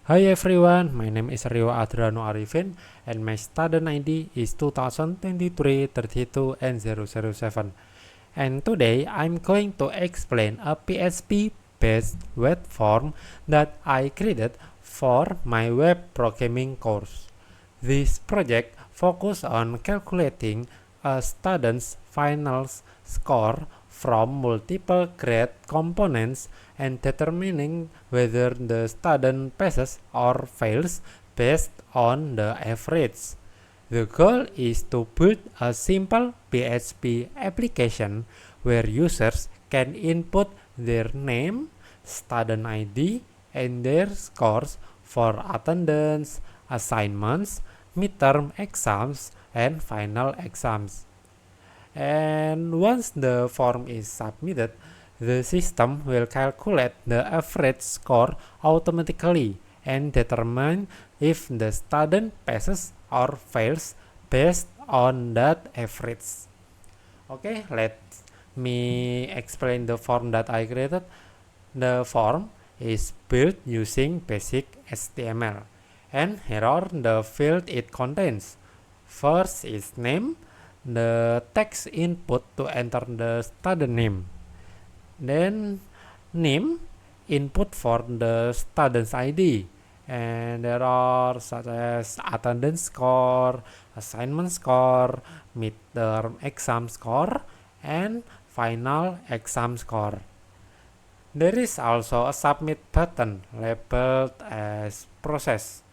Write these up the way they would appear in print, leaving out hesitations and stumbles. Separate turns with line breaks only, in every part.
Hi everyone, my name is Rio Adrano Arifin and my student ID is 2023 32 and 007. And today I'm going to explain a PHP based web form that I created for my web programming course. This project focuses on calculating a student's final score from multiple grade components and determining whether the student passes or fails based on the average. The goal is to build a simple PHP application where users can input their name, student ID, and their scores for attendance, assignments, midterm exams, and final exams. And once the form is submitted, the system will calculate the average score automatically and determine if the student passes or fails based on that average. Okay, let me explain the form that I created. The form is built using basic HTML, and here are the fields it contains. First is name, the text input to enter the student name. Then name, input for the student's ID. And there are such as attendance score, assignment score, midterm exam score, and final exam score. There is also a submit button labeled as process.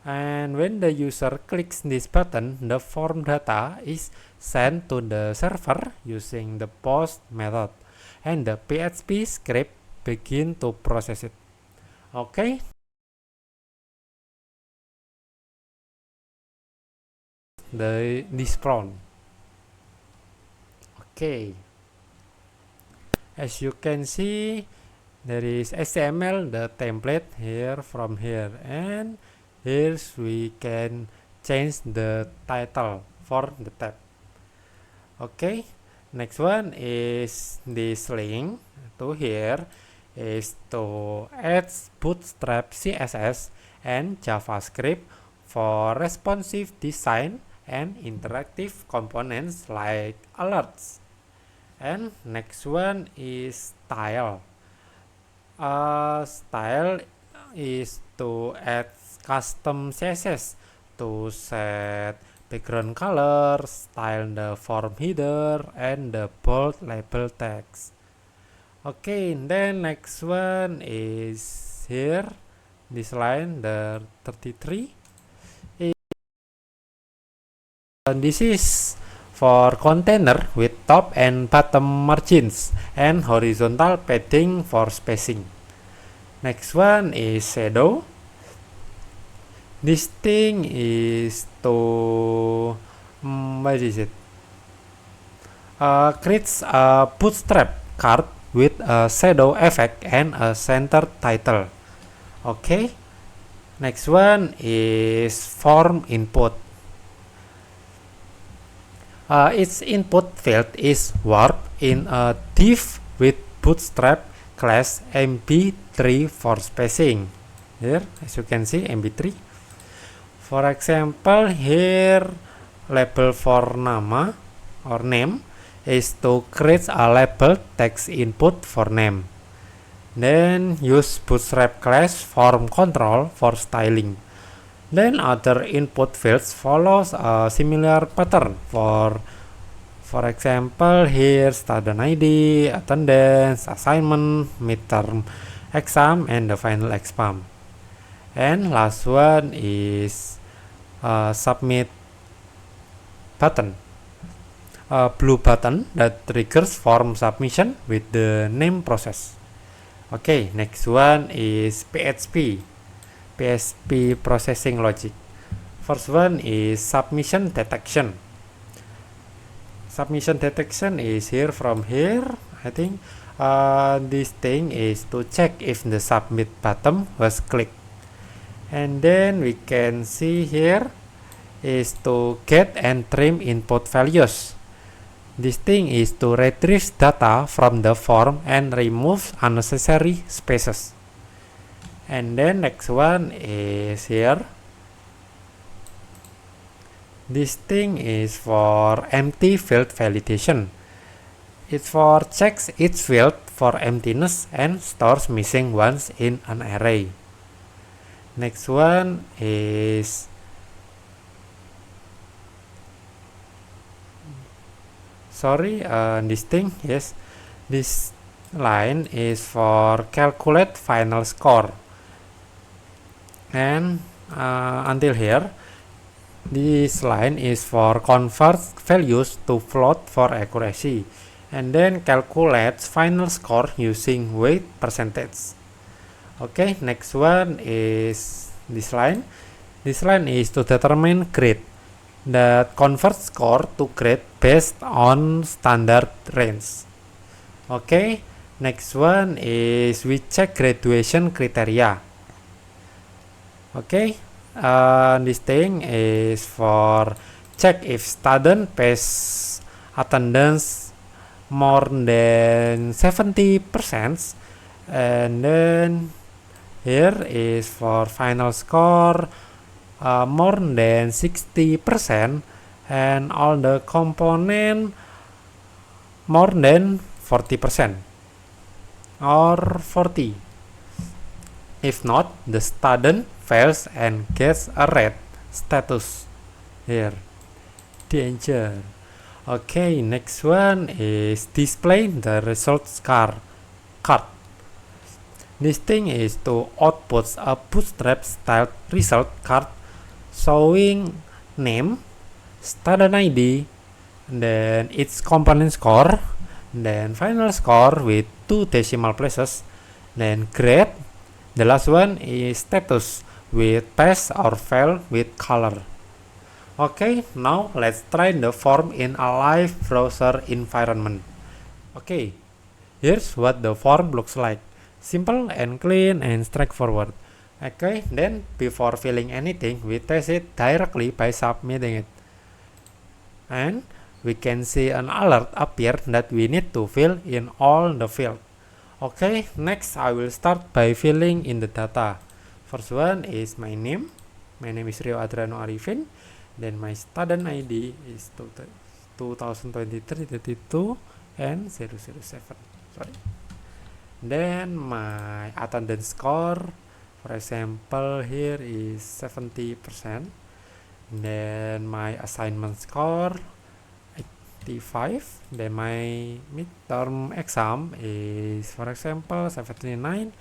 And when the user clicks this button, the form data is sent to the server using the post method, and the PHP script begin to process it. Okay. This prompt. Okay. As you can see, there is HTML, the template here from here, and here we can change the title for the tab. Okay, next one is this link to here is to add Bootstrap CSS and JavaScript for responsive design and interactive components like alerts. And next one is style. Style is to add custom CSS to set background color, style the form header, and the bold label text. Okay, then next one is here, this line, the 33. And this is for container with top and bottom margins and horizontal padding for spacing. Next one is shadow. This thing is to what is it? Creates a bootstrap card with a shadow effect and a center title. Okay. Next one is form input. Its input field is warped in a div with bootstrap class MB3 for spacing. Here, as you can see, MB3. For example, here label for nama or name is to create a label text input for name. Then use bootstrap class form control for styling. Then other input fields follows a similar pattern for example here student ID, attendance, assignment, midterm exam, and the final exam. And last one is submit button, a blue button that triggers form submission with the name process. Okay, next one is PHP processing logic. First one is submission detection. Submission detection is here from here. I think this thing is to check if the submit button was clicked. And then we can see here is to get and trim input values. This thing is to retrieve data from the form and remove unnecessary spaces. And then next one is here. This thing is for empty field validation. It's for checks each field for emptiness and stores missing ones in an array. Next one is this thing, yes, this line is for calculate final score. And until here, this line is for convert values to float for accuracy, and then calculates final score using weight percentage. Okay, next one is this line. This line is to determine grade, that converts score to grade based on standard range. Okay, next one is we check graduation criteria. Okay, this thing is for check if student pass attendance more than 70%, and then here is for final score more than 60%, and all the component more than 40% or 40. If not, the student fails and gets a red status here, danger. Okay, next one is display the results card. This thing is to output a bootstrap style result card showing name, student ID, then its component score, then final score with 2 decimal places, then grade. The last one is status with pass or fail with color. Okay, now let's try the form in a live browser environment. Okay, here's what the form looks like. Simple and clean and straightforward. Okay, then before filling anything, we test it directly by submitting it. And we can see an alert appear that we need to fill in all the fields. Okay, next I will start by filling in the data. First one is my name. My name is Rio Adriano Arifin. Then my student ID is 2023 32 and 007. Sorry. Then my attendance score, for example, here is 70%. Then my assignment score 85. Then my midterm exam is, for example, 79,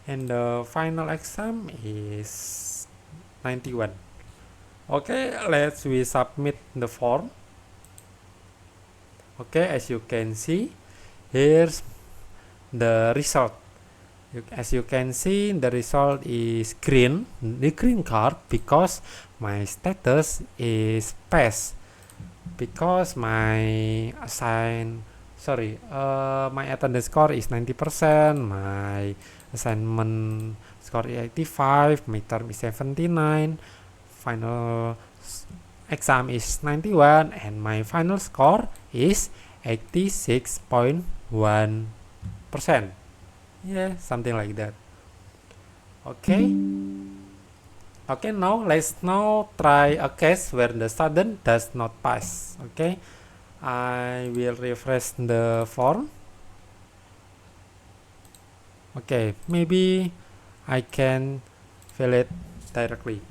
and the final exam is 91. Okay, let's we submit the form. Okay, as you can see, here's the result. As you can see, the result is green, the green card, because my status is pass. Because my my attendance score is 90%, my assignment score is 85, midterm is 79, final exam is 91, and my final score is 86.1%. Yeah, something like that. Okay. Okay, now let's try a case where the student does not pass. Okay, I will refresh the form. Okay, maybe I can fill it directly.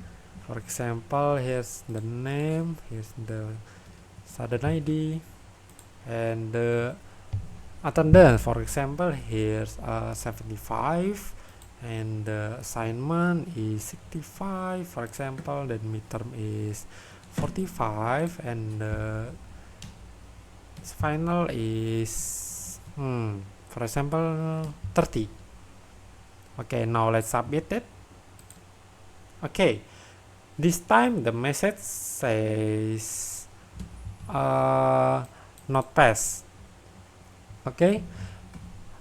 For example, here's the name, here's the student ID, and the attendance. For example, here's 75. And the assignment is 65, for example. Then midterm is 45, and the final is for example 30. Okay, now let's submit it. Okay, this time the message says not pass. Okay,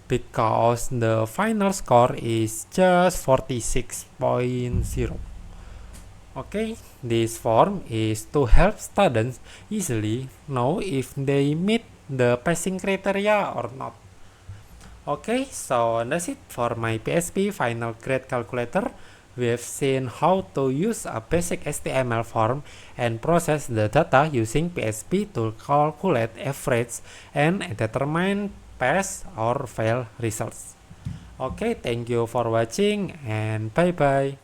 because the final score is just 46.0. Okay, this form is to help students easily know if they meet the passing criteria or not. Okay, so that's it for my PSP Final Grade Calculator. We have seen how to use a basic HTML form and process the data using PSP to calculate average and determine pass or fail results. Okay, thank you for watching and bye bye.